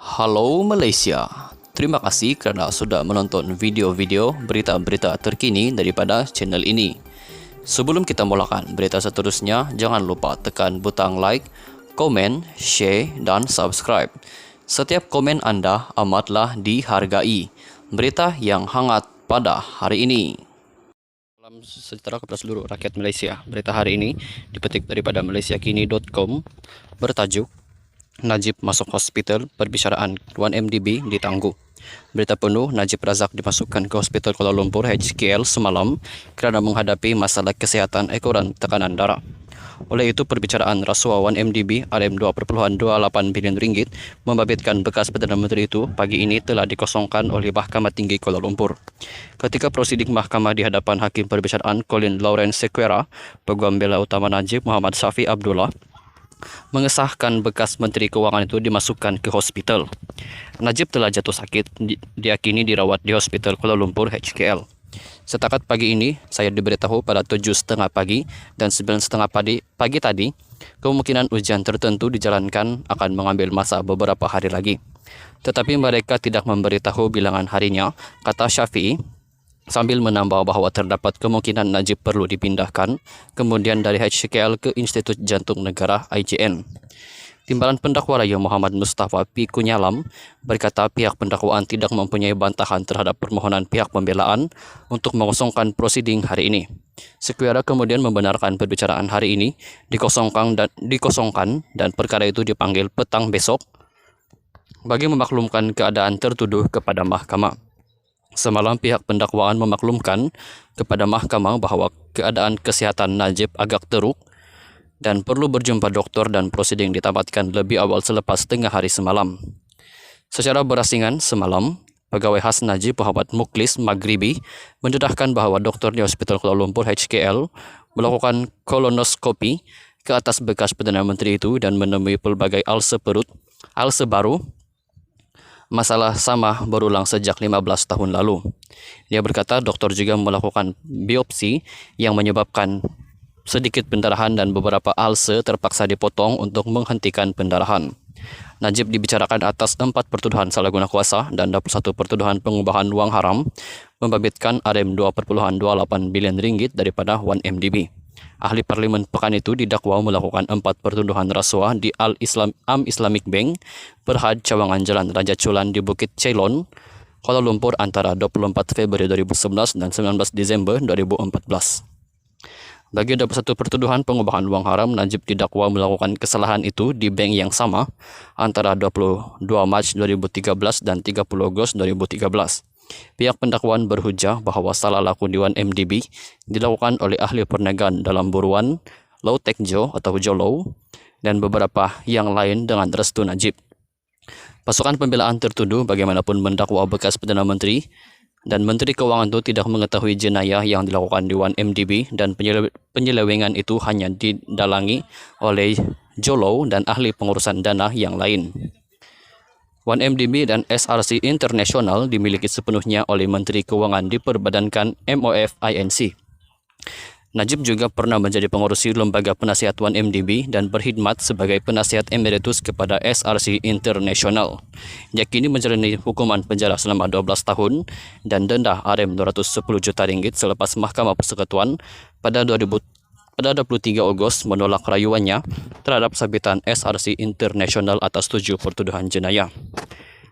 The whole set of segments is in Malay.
Halo Malaysia, terima kasih karena sudah menonton video-video berita-berita terkini daripada channel ini. Sebelum kita mulakan berita seterusnya, jangan lupa tekan butang like, komen, share, dan subscribe. Setiap komen Anda amatlah dihargai. Berita yang hangat pada hari ini. Salam sejahtera kepada seluruh rakyat Malaysia. Berita hari ini dipetik daripada malaysiakini.com bertajuk Najib masuk hospital, perbicaraan 1MDB ditangguh. Berita penuh, Najib Razak dimasukkan ke Hospital Kuala Lumpur HKL semalam kerana menghadapi masalah kesihatan ekoran tekanan darah. Oleh itu, perbicaraan rasuah 1MDB RM2.28 bilion ringgit membabitkan bekas Perdana Menteri itu pagi ini telah dikosongkan oleh Mahkamah Tinggi Kuala Lumpur. Ketika prosiding mahkamah di hadapan Hakim Perbicaraan Colin Lawrence Sequeira, Peguam Bela Utama Najib Muhammad Safi Abdullah mengesahkan bekas Menteri Kewangan itu dimasukkan ke hospital. Najib telah jatuh sakit, diyakini dirawat di Hospital Kuala Lumpur HKL. Setakat pagi ini, saya diberitahu pada 7.30 pagi dan 9.30 pagi tadi, kemungkinan ujian tertentu dijalankan akan mengambil masa beberapa hari lagi. Tetapi mereka tidak memberitahu bilangan harinya, kata Syafi'i, sambil menambah bahawa terdapat kemungkinan Najib perlu dipindahkan kemudian dari HKL ke Institut Jantung Negara IJN. Timbalan Pendakwa Raya Muhammad Mustafa P. Kunyalam berkata pihak pendakwaan tidak mempunyai bantahan terhadap permohonan pihak pembelaan untuk mengosongkan prosiding hari ini. Sequeira kemudian membenarkan perbicaraan hari ini dikosongkan dan perkara itu dipanggil petang besok bagi memaklumkan keadaan tertuduh kepada mahkamah. Semalam pihak pendakwaan memaklumkan kepada mahkamah bahawa keadaan kesihatan Najib agak teruk dan perlu berjumpa doktor dan prosiding ditamatkan lebih awal selepas tengah hari semalam. Secara berasingan semalam, pegawai khas Najib Muhammad Muklis Maghribi mendedahkan bahawa doktor di Hospital Kuala Lumpur HKL melakukan kolonoskopi ke atas bekas Perdana Menteri itu dan menemui pelbagai ulcer perut, ulcer baru. Masalah sama berulang sejak 15 tahun lalu. Dia berkata doktor juga melakukan biopsi yang menyebabkan sedikit pendarahan dan beberapa ulcer terpaksa dipotong untuk menghentikan pendarahan. Najib dibicarakan atas 4 pertuduhan salah guna kuasa dan 21 pertuduhan pengubahan wang haram membabitkan RM2.28 bilion ringgit daripada 1MDB. Ahli Parlimen pekan itu didakwa melakukan 4 pertuduhan rasuah di Islamic Bank, Berhad Cawangan Jalan Raja Chulan di Bukit Ceylon, Kuala Lumpur antara 24 Februari 2011 dan 19 Disember 2014. Bagi 21 pertuduhan pengubahan wang haram, Najib didakwa melakukan kesalahan itu di bank yang sama antara 22 Mac 2013 dan 30 Ogos 2013. Pihak pendakwaan berhujah bahawa salah laku di 1MDB dilakukan oleh ahli perniagaan dalam buruan, Low Tech Joe atau Jolo, dan beberapa yang lain dengan restu Najib. Pasukan pembelaan tertuduh bagaimanapun mendakwa bekas Perdana Menteri dan Menteri Kewangan itu tidak mengetahui jenayah yang dilakukan di 1MDB dan penyelewengan itu hanya didalangi oleh Jolo dan ahli pengurusan dana yang lain. 1MDB dan SRC International dimiliki sepenuhnya oleh Menteri Kewangan diperbadankan MOF INC. Najib juga pernah menjadi pengurusi lembaga penasihat 1MDB dan berkhidmat sebagai penasihat emeritus kepada SRC International. Dia kini menjalani hukuman penjara selama 12 tahun dan denda RM210 juta ringgit selepas Mahkamah Persekutuan pada 23 Ogos menolak rayuannya terhadap sabitan SRC International atas 7 pertuduhan jenayah.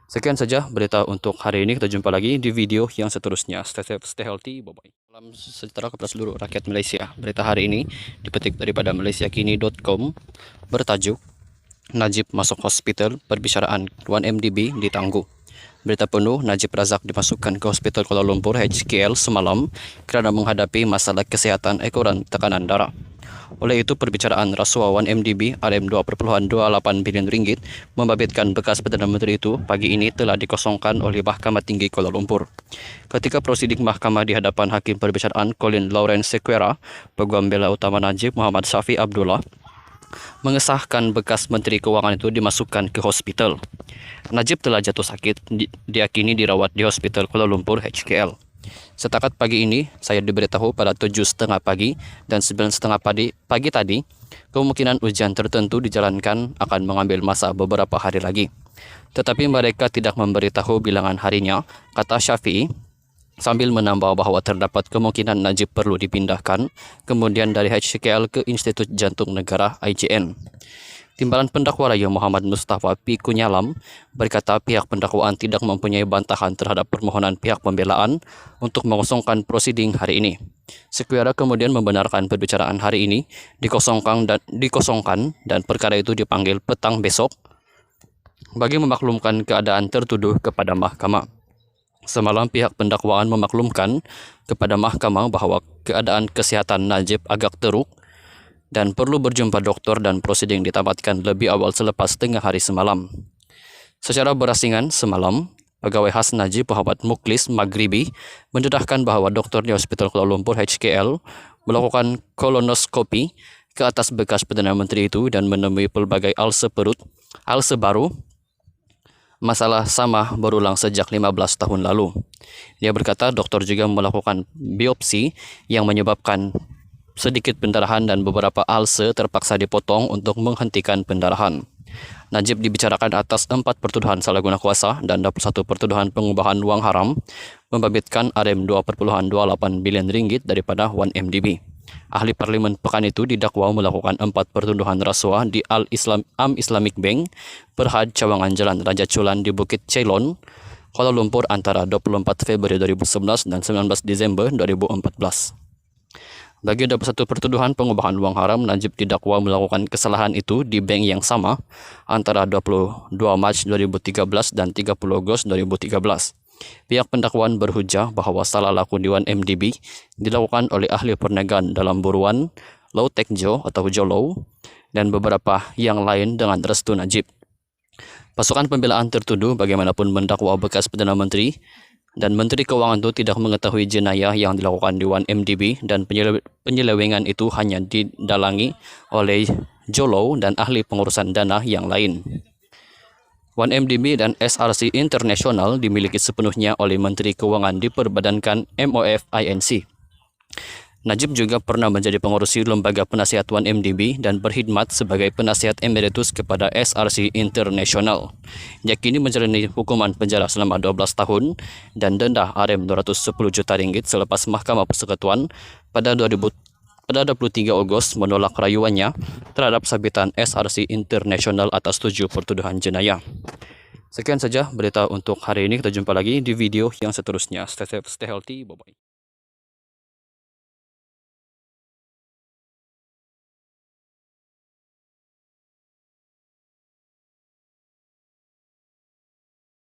Sekian saja berita untuk hari ini. Kita jumpa lagi di video yang seterusnya. Stay safe, stay healthy. Bye-bye. Salam sejahtera kepada seluruh rakyat Malaysia. Berita hari ini dipetik daripada malaysiakini.com bertajuk Najib masuk hospital, perbicaraan 1MDB ditangguh. Berita penuh, Najib Razak dimasukkan ke Hospital Kuala Lumpur HKL semalam kerana menghadapi masalah kesihatan ekoran tekanan darah. Oleh itu, perbicaraan rasuah 1MDB RM2.28 bilion ringgit membabitkan bekas Perdana Menteri itu pagi ini telah dikosongkan oleh Mahkamah Tinggi Kuala Lumpur. Ketika prosiding mahkamah di hadapan Hakim Perbicaraan Colin Lawrence Sequeira, Peguam Bela Utama Najib Muhammad Safi Abdullah mengesahkan bekas Menteri Kewangan itu dimasukkan ke hospital. Najib telah jatuh sakit, diyakini dirawat di Hospital Kuala Lumpur HKL. Setakat pagi ini, saya diberitahu pada 7.30 pagi dan 9.30 pagi tadi, kemungkinan ujian tertentu dijalankan akan mengambil masa beberapa hari lagi. Tetapi mereka tidak memberitahu bilangan harinya, kata Syafi'i, sambil menambah bahwa terdapat kemungkinan Najib perlu dipindahkan kemudian dari HKL ke Institut Jantung Negara IJN. Timbalan pendakwa Raya Muhammad Mustafa P. Kunyalam berkata pihak pendakwaan tidak mempunyai bantahan terhadap permohonan pihak pembelaan untuk mengosongkan prosiding hari ini. Sekuara kemudian membenarkan perbicaraan hari ini dikosongkan dan perkara itu dipanggil petang besok bagi memaklumkan keadaan tertuduh kepada mahkamah. Semalam pihak pendakwaan memaklumkan kepada mahkamah bahwa keadaan kesehatan Najib agak teruk dan perlu berjumpa dokter dan prosiding ditamatkan lebih awal selepas tengah hari semalam. Secara berasingan semalam, pegawai khas Najib Muhammad Muklis Maghribi mendedahkan bahwa dokter di Hospital Kuala Lumpur HKL melakukan kolonoskopi ke atas bekas Perdana Menteri itu dan menemui pelbagai ulcer perut, ulcer baru. Masalah sama berulang sejak 15 tahun lalu. Dia berkata dokter juga melakukan biopsi yang menyebabkan sedikit pendarahan dan beberapa ulcer terpaksa dipotong untuk menghentikan pendarahan. Najib dibicarakan atas 4 pertuduhan salah guna kuasa dan 21 pertuduhan pengubahan wang haram, membabitkan RM2.28 bilion ringgit daripada 1MDB. Ahli Parlimen pekan itu didakwa melakukan 4 pertuduhan rasuah di Islamic Bank, Perhad Cawangan Jalan Raja Chulan di Bukit Ceylon, Kuala Lumpur antara 24 Februari 2011 dan 19 Desember 2014. Bagi 21 pertuduhan pengubahan wang haram, Najib didakwa melakukan kesalahan itu di bank yang sama antara 22 Mac 2013 dan 30 Ogos 2013. Pihak pendakwaan berhujah bahwa salah laku di 1MDB dilakukan oleh ahli perniagaan dalam buruan, Law Tekjo atau Jolo, dan beberapa yang lain dengan restu Najib. Pasukan pembelaan tertuduh bagaimanapun mendakwa bekas Perdana Menteri dan Menteri Keuangan itu tidak mengetahui jenayah yang dilakukan di 1MDB dan penyelewengan itu hanya didalangi oleh Jolo dan ahli pengurusan dana yang lain. 1MDB dan SRC International dimiliki sepenuhnya oleh Menteri Keuangan diperbadankan MOF INC. Najib juga pernah menjadi pengurusi lembaga penasihat 1MDB dan berkhidmat sebagai penasihat emeritus kepada SRC International. Dia kini menjalani hukuman penjara selama 12 tahun dan denda RM210 juta ringgit selepas Mahkamah Persekutuan pada 23 Ogos menolak rayuannya terhadap sabitan SRC International atas 7 pertuduhan jenayah. Sekian saja berita untuk hari ini. Kita jumpa lagi di video yang seterusnya. Stay safe, stay healthy. Bye-bye.